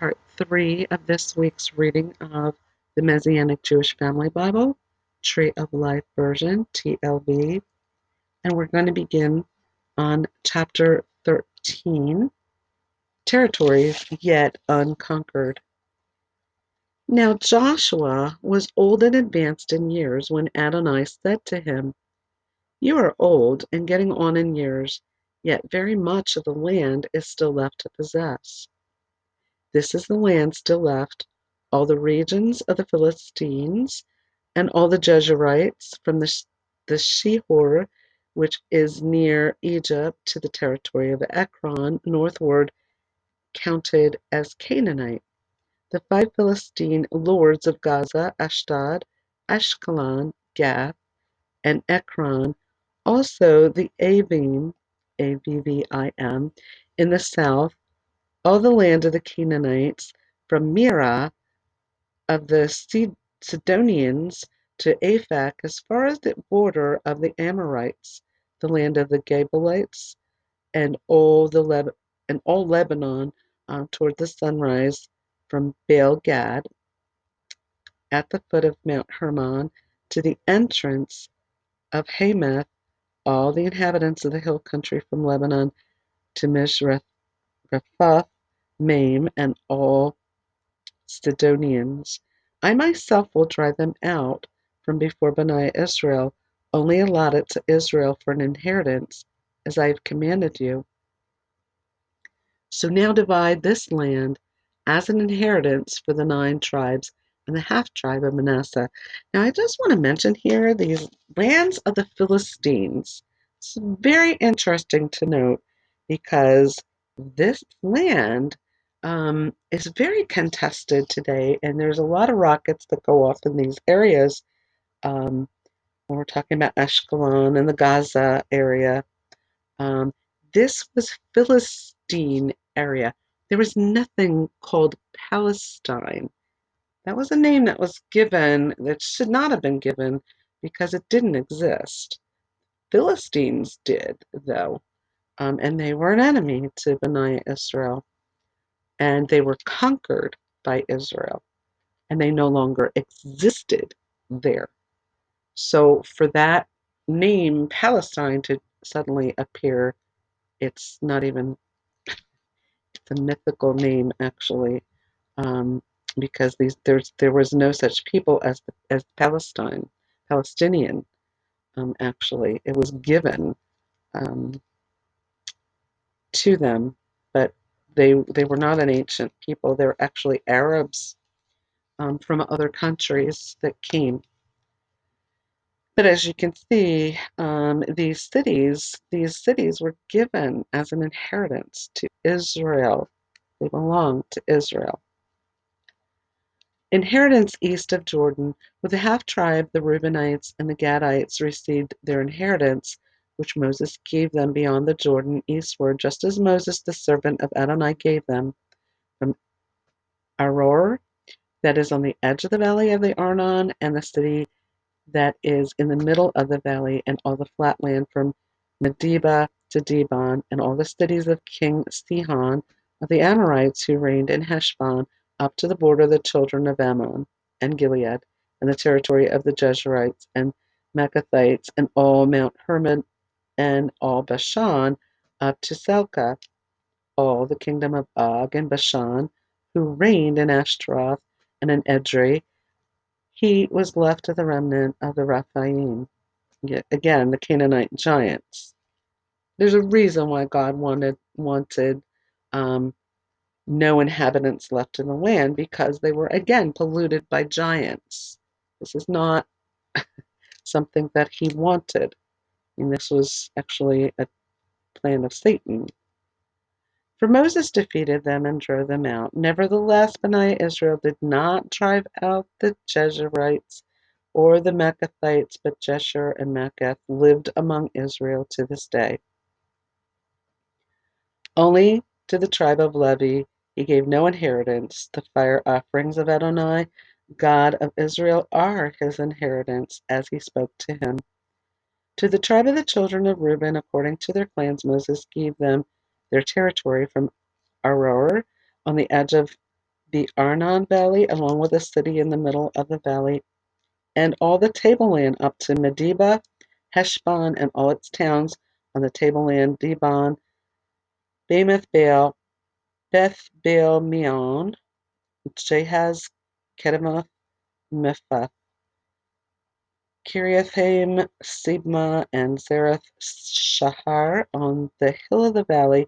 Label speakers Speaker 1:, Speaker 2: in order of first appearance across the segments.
Speaker 1: part 3 of this week's reading of the Messianic Jewish Family Bible, Tree of Life version, TLV, and we're going to begin on chapter 13, Territories Yet Unconquered. Now Joshua was old and advanced in years when Adonai said to him, "You are old and getting on in years, yet very much of the land is still left to possess. This is the land still left, all the regions of the Philistines, and all the Jezreelites from the Shihor, which is near Egypt, to the territory of Ekron, northward, counted as Canaanite. The 5 Philistine lords of Gaza, Ashdod, Ashkelon, Gath, and Ekron, also the Avim, Avvim, in the south, all the land of the Canaanites, from Mearah of the Sidonians to Aphek, as far as the border of the Amorites, the land of the Gebalites, and all Lebanon, toward the sunrise, from Baal Gad at the foot of Mount Hermon to the entrance of Hamath, all the inhabitants of the hill country from Lebanon to Mishrephoth Maim, and all Sidonians. I myself will drive them out from before Bani Israel, only allot it to Israel for an inheritance, as I have commanded you. So now divide this land as an inheritance for the 9 tribes and the half-tribe of Manasseh." Now I just want to mention here these lands of the Philistines. It's very interesting to note because this land is very contested today, and there's a lot of rockets that go off in these areas. When we're talking about Ashkelon and the Gaza area, this was Philistine area. There was nothing called Palestine. That was a name that was given that should not have been given because it didn't exist. Philistines did, though, and they were an enemy to Bani Israel, and they were conquered by Israel, and they no longer existed there. So for that name, Palestine, to suddenly appear, it's not even, it's a mythical name, actually, because there was no such people as Palestinian. Actually, it was given um, to them, but they were not an ancient people. They were actually Arabs from other countries that came. But as you can see, these cities were given as an inheritance to Israel. They belonged to Israel. Inheritance east of Jordan, with the half-tribe, the Reubenites and the Gadites received their inheritance, which Moses gave them beyond the Jordan eastward, just as Moses the servant of Adonai gave them, from Aroer, that is on the edge of the valley of the Arnon, and the city that is in the middle of the valley, and all the flat land from Medeba to Dibon, and all the cities of King Sihon of the Amorites who reigned in Heshbon, up to the border of the children of Ammon and Gilead, and the territory of the Jezreelites and Maccathites, and all Mount Hermon and all Bashan, up to Salcah, all the kingdom of Og and Bashan, who reigned in Ashtaroth and in Edrei. He was left of the remnant of the Rephaim. Again, the Canaanite giants. There's a reason why God wanted no inhabitants left in the land, because they were again polluted by giants. This is not something that he wanted. And this was actually a plan of Satan. For Moses defeated them and drove them out. Nevertheless, Bani Israel did not drive out the Jezreelites or the Maccathites, but Jeshur and Maccath lived among Israel to this day. Only to the tribe of Levi he gave no inheritance. The fire offerings of Adonai, God of Israel, are his inheritance, as he spoke to him. To the tribe of the children of Reuben, according to their clans, Moses gave them their territory from Aroer on the edge of the Arnon Valley, along with a city in the middle of the valley, and all the tableland up to Medeba, Heshbon, and all its towns on the tableland, Dibon, Bamoth Baal, Beth Baal Meon, Jahaz, Kedemoth, Mephath, Kiriathaim, Sibmah, and Zerath Shahar on the hill of the valley,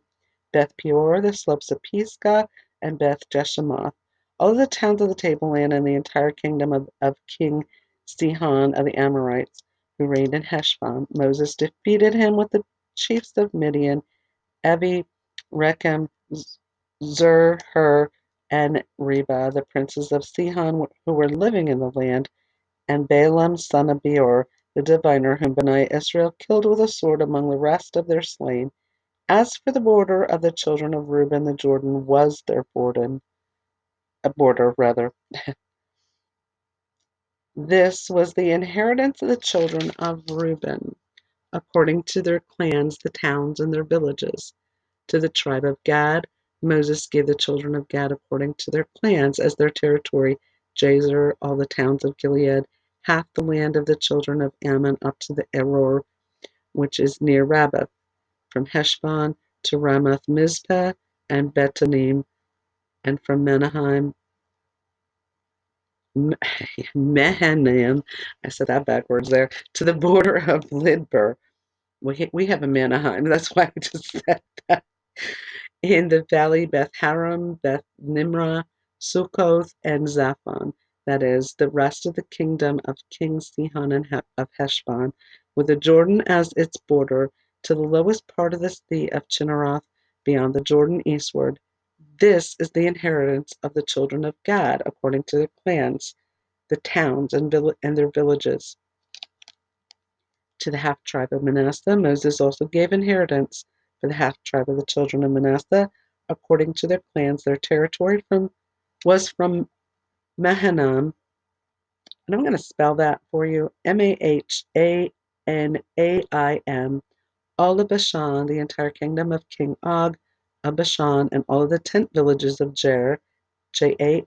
Speaker 1: Beth Peor, the slopes of Pisgah, and Beth Jeshemoth. All of the towns of the tableland and the entire kingdom of King Sihon of the Amorites, who reigned in Heshbon. Moses defeated him with the chiefs of Midian, Avi, Rechem, Zur, Hur, and Reba, the princes of Sihon who were living in the land, and Balaam son of Beor, the diviner, whom Bani Israel killed with a sword among the rest of their slain. As for the border of the children of Reuben, the Jordan was their border rather. This was the inheritance of the children of Reuben, according to their clans, the towns, and their villages. To the tribe of Gad, Moses gave the children of Gad according to their clans as their territory: Jazer, all the towns of Gilead, half the land of the children of Ammon up to the Eror, which is near Rabbah, from Heshbon to Ramoth Mizpeh and Betanim, and from Mahanaim, I said that backwards there, to the border of Lidber. We have a Manaheim, that's why I just said that. In the valley, Beth Haram, Beth Nimrah, Sukkoth, and Zaphon, that is, the rest of the kingdom of King Sihon of Heshbon, with the Jordan as its border, to the lowest part of the sea of Chinneroth, beyond the Jordan eastward. This is the inheritance of the children of Gad, according to their clans, the towns and their villages. To the half-tribe of Manasseh, Moses also gave inheritance for the half-tribe of the children of Manasseh, according to their clans. Their territory was from Mahanaim, and I'm going to spell that for you, Mahanaim, all of Bashan, the entire kingdom of King Og of Bashan, and all of the tent villages of Jair, Jair,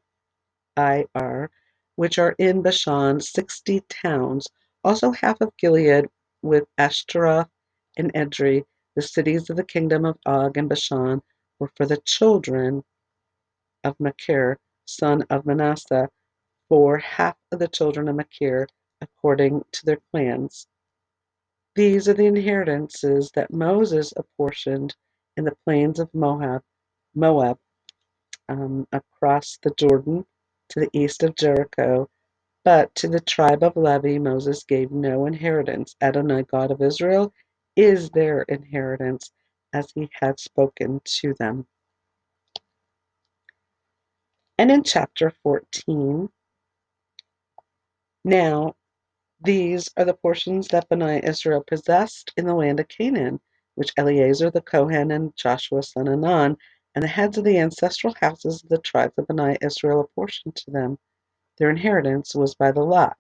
Speaker 1: which are in Bashan, 60 towns, also half of Gilead with Ashtaroth and Edrei. The cities of the kingdom of Og and Bashan were for the children of Machir, son of Manasseh, for half of the children of Machir, according to their clans. These are the inheritances that Moses apportioned in the plains of Moab, across the Jordan to the east of Jericho. But to the tribe of Levi Moses gave no inheritance. Adonai, God of Israel, is their inheritance, as he had spoken to them. And in chapter 14, now these are the portions that Bani Israel possessed in the land of Canaan, which Eleazar the Kohen and Joshua son of Nun, and the heads of the ancestral houses of the tribes of Bani Israel apportioned to them. Their inheritance was by the lot,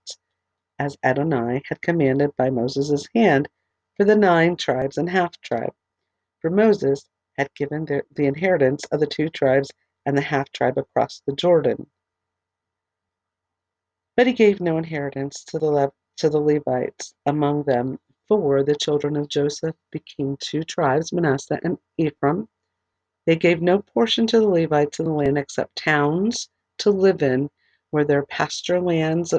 Speaker 1: as Adonai had commanded by Moses' hand, for the 9 tribes and half-tribe. For Moses had given the inheritance of the 2 tribes and the half-tribe across the Jordan. But he gave no inheritance to the Levites among them, for the children of Joseph became 2 tribes, Manasseh and Ephraim. They gave no portion to the Levites in the land except towns to live in, where their pasture lands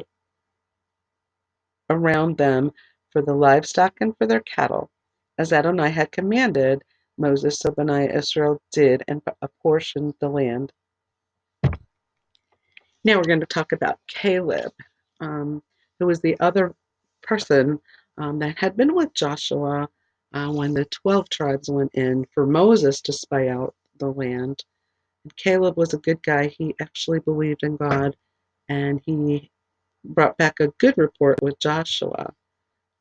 Speaker 1: around them for the livestock and for their cattle. As Adonai had commanded Moses, so Bani Israel did and apportioned the land. Now we're going to talk about Caleb, who was the other person that had been with Joshua when the 12 tribes went in for Moses to spy out the land. And Caleb was a good guy. He actually believed in God, and he brought back a good report with Joshua.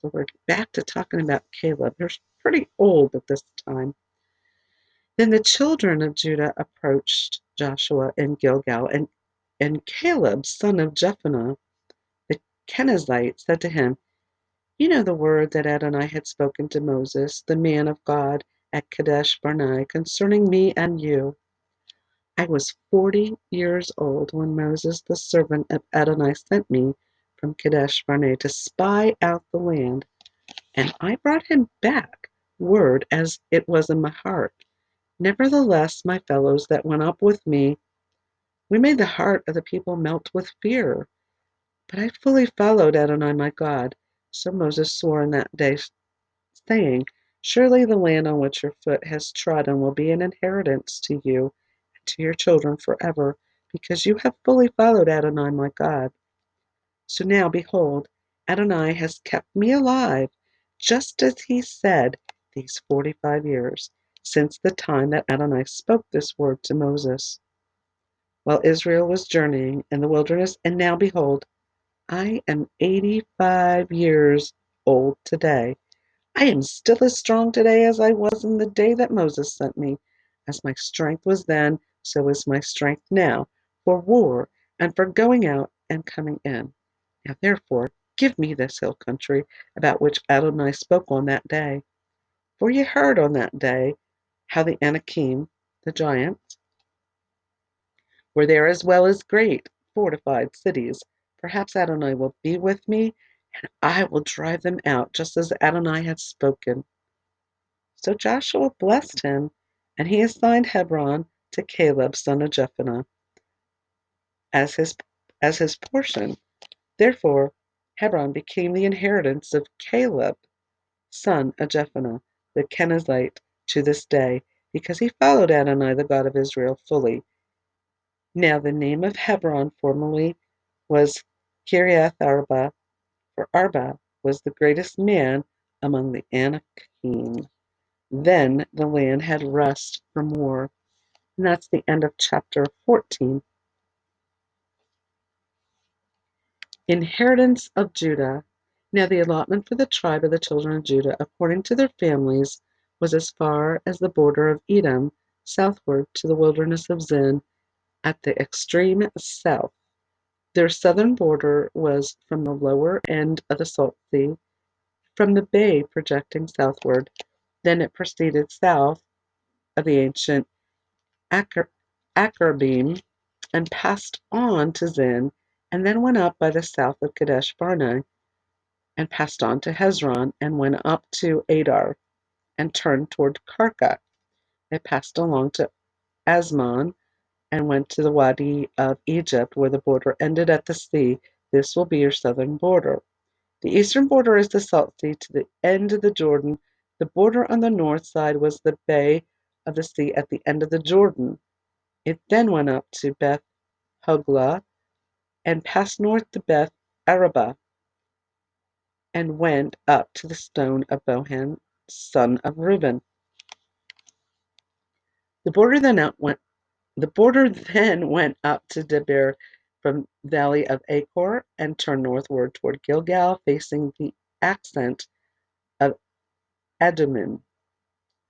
Speaker 1: So we're back to talking about Caleb. They're pretty old at this time. Then the children of Judah approached Joshua in Gilgal, and Caleb, son of Jephunneh, the Kenizzite, said to him, "You know the word that Adonai had spoken to Moses, the man of God, at Kadesh Barnea, concerning me and you. I was 40 years old when Moses, the servant of Adonai, sent me from Kadesh Barnea to spy out the land, and I brought him back word as it was in my heart. Nevertheless, my fellows that went up with me, we made the heart of the people melt with fear. But I fully followed Adonai my God. So Moses swore in that day, saying, Surely the land on which your foot has trodden will be an inheritance to you and to your children forever, because you have fully followed Adonai my God. So now, behold, Adonai has kept me alive, just as he said, these 45 years, since the time that Adonai spoke this word to Moses, while Israel was journeying in the wilderness. And now, behold, I am 85 years old today. I am still as strong today as I was in the day that Moses sent me. As my strength was then, so is my strength now, for war and for going out and coming in. Now therefore, give me this hill country about which Adonai spoke on that day. For ye heard on that day how the Anakim, the giants, were there as well as great fortified cities. Perhaps Adonai will be with me, and I will drive them out, just as Adonai had spoken. So Joshua blessed him, and he assigned Hebron to Caleb, son of Jephunneh, as his portion. Therefore, Hebron became the inheritance of Caleb, son of Jephunneh, the Kenizzite, to this day, because he followed Adonai, the God of Israel, fully. Now the name of Hebron formerly was Kiriath Arba, for Arba was the greatest man among the Anakim. Then the land had rest from war. And that's the end of chapter 14. Inheritance of Judah. Now the allotment for the tribe of the children of Judah, according to their families, was as far as the border of Edom, southward to the wilderness of Zin, at the extreme south. Their southern border was from the lower end of the Salt Sea, from the bay projecting southward. Then it proceeded south of the ancient Acrabbim, and passed on to Zin, and then went up by the south of Kadesh Barnea, and passed on to Hezron, and went up to Adar, and turned toward Karka. They passed along to Asmon, and went to the Wadi of Egypt, where the border ended at the sea. This will be your southern border. The eastern border is the Salt Sea to the end of the Jordan. The border on the north side was the bay of the sea at the end of the Jordan. It then went up to Beth Hoglah, and passed north to Beth Araba, and went up to the stone of Bohan, son of Reuben. The border then went up to Debir from valley of Achor, and turned northward toward Gilgal, facing the ascent of Adumim,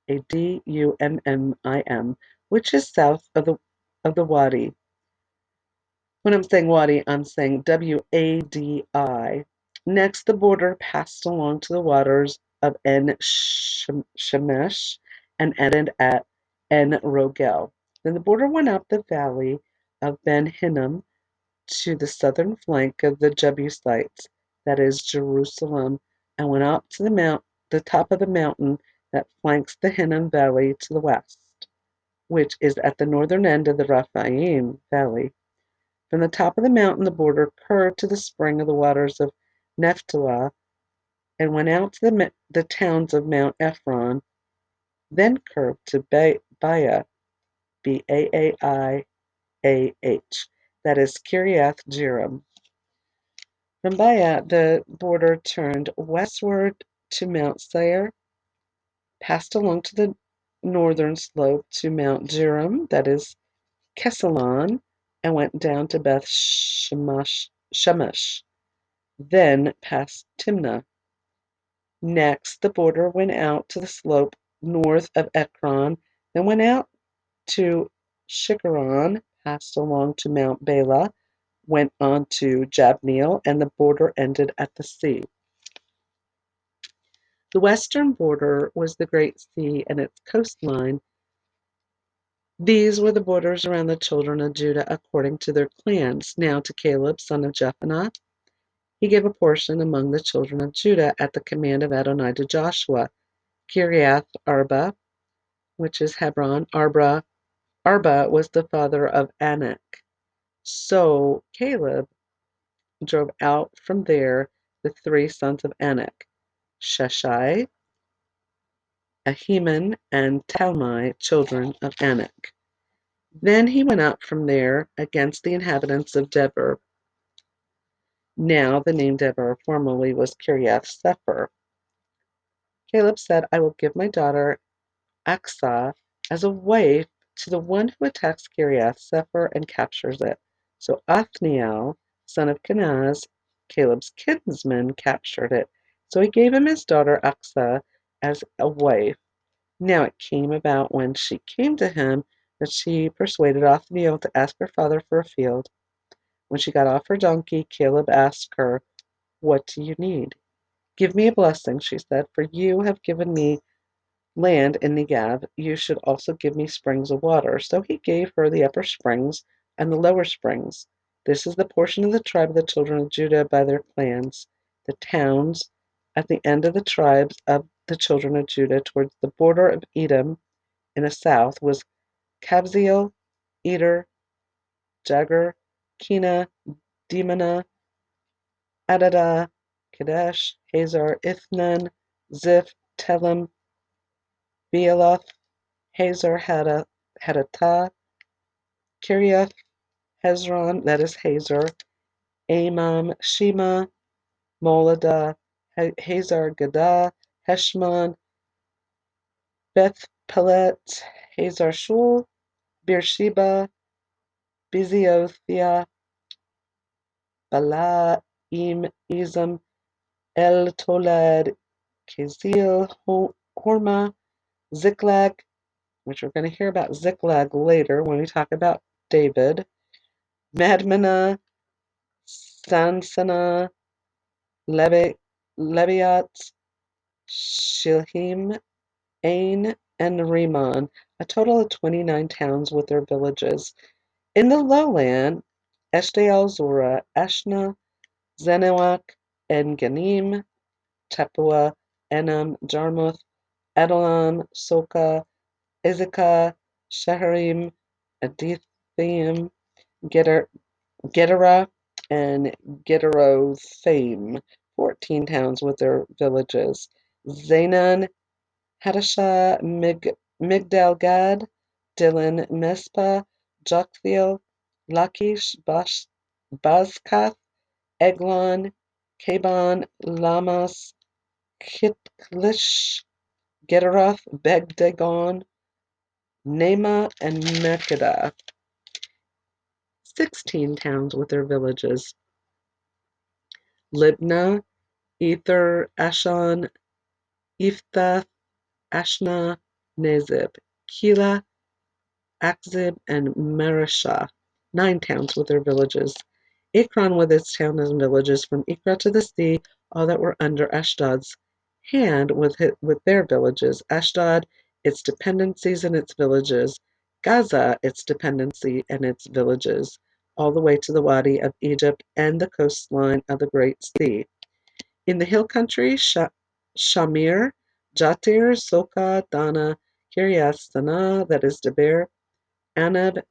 Speaker 1: Adummim, which is south of the Wadi. When I'm saying Wadi, I'm saying Wadi. Next, the border passed along to the waters of En Shemesh, and ended at En Rogel. Then the border went up the valley of Ben Hinnom to the southern flank of the Jebusites, that is Jerusalem, and went up to the top of the mountain that flanks the Hinnom Valley to the west, which is at the northern end of the Rephaim Valley. From the top of the mountain the border curved to the spring of the waters of Nephtoah, and went out to the towns of Mount Ephron, then curved to Baia, Baaiah, that is Kiriath Jearim. From Baia the border turned westward to Mount Seir, passed along to the northern slope to Mount Jearim, that is Kesalon, and went down to Beth Shemesh, then past Timnah. Next, the border went out to the slope north of Ekron, then went out to Shikkeron, passed along to Mount Bala, went on to Jabneel, and the border ended at the sea. The western border was the Great Sea, and its coastline These were the borders around the children of Judah according to their clans. Now to Caleb, son of Jephunneh, he gave a portion among the children of Judah at the command of Adonai to Joshua. Kiriath Arba, which is Hebron. Arba was the father of Anak. So Caleb drove out from there the three sons of Anak, Sheshai, Ahiman, and Talmai, children of Anak. Then he went up from there against the inhabitants of Debir. Now the name Debir formerly was Kiriath Sepher. Caleb said, I will give my daughter Aksah as a wife to the one who attacks Kiriath Sepher and captures it. So Othniel, son of Kenaz, Caleb's kinsman, captured it. So he gave him his daughter Aksah as a wife. Now it came about when she came to him that she persuaded Othniel to ask her father for a field. When she got off her donkey, Caleb asked her, What do you need? Give me a blessing, she said, for you have given me land in Negev. You should also give me springs of water. So he gave her the upper springs and the lower springs. This is the portion of the tribe of the children of Judah by their clans. The towns at the end of the tribes of the children of Judah towards the border of Edom in the south was Kabzeel, Eder, Jagur, Kena, Dimana, Adada, Kadesh, Hazar, Ithnan, Ziph, Telem, Bealoth, Hazar Hadatah, Kiriath, Hezron, that is Hazar, Amam, Shema, Moladah, Hazar Gadah, Heshmon, Beth Pelet, Hazar Shul, Beersheba, Biziothia, Balaim, Ezem, El Tolad, Kezil, Hormah, Ziklag, which we're going to hear about Ziklag later when we talk about David, Madmenah, Sansana, Leviat, Shilhim, Ain, and Rimmon, a total of 29 towns with their villages. In the lowland, Eshtaol, Zorah, Ashna, Zenawak, En-Ganim, Tapua, Enam, Jarmuth, Adullam, Soka, Izikah, Sheharim, Adithaim, Gedera, and Gederothaim, 14 towns with their villages. Zaanan, Hadashah, Migdal-Gad, Dillon, Mizpah, Joktheel, Lachish, Bazkath, Eglon, Kaban, Lamas, Kitlish, Gederoth, Begdagon, Naamah, and Makkedah, 16 towns with their villages. Libnah, Ether, Ashan, Iphthah, Ashna, Nezib, Keilah, Achzib, and Mareshah, 9 towns with their villages. Ekron with its towns and villages, from Ekron to the sea, all that were under Ashdod's hand with their villages. Ashdod, its dependencies and its villages. Gaza, its dependency and its villages, all the way to the Wadi of Egypt and the coastline of the Great Sea. In the hill country, Shamir, Jatir, Soka, Dana, Kiryas Sana, that is Deber, Anab,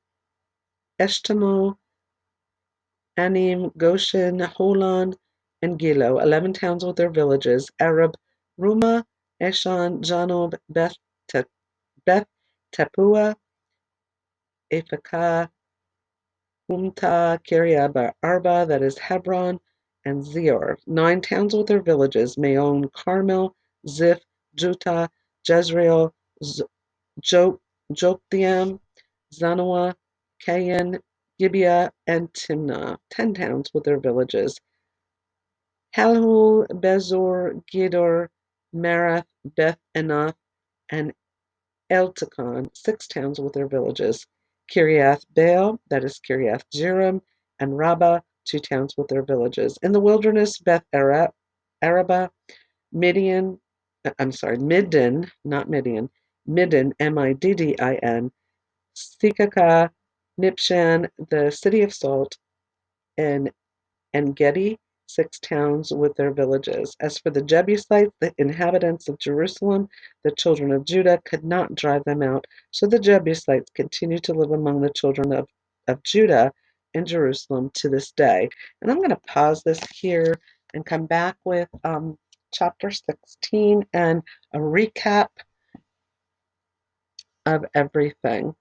Speaker 1: Eshtemo, Anim, Goshen, Holon, and Gilo, 11 towns with their villages, Arab, Ruma, Eshan, Janob, Beth Tapua, Ephekah, Humta, Kiryat Arba, that is Hebron, and Zior, 9 towns with their villages, Maon, Carmel, Ziph, Juttah, Jezreel, Joktheam, Zanoah, Cain, Gibeah, and Timnah, 10 towns with their villages, Halhul, Bezor, Gedor, Marath, Beth Anath, and Eltekon, 6 towns with their villages, Kiriath Baal, that is Kiriath Jearim, and Rabbah, 2 towns with their villages. In the wilderness, Beth Arabah, Midian, Middin, not Midian, Middin, Middin, Sikaka, Nibshan, the city of Salt, and En-Gedi, 6 towns with their villages. As for the Jebusites, the inhabitants of Jerusalem, the children of Judah could not drive them out, so the Jebusites continue to live among the children of Judah in Jerusalem to this day. And I'm going to pause this here and come back with chapter 16 and a recap of everything.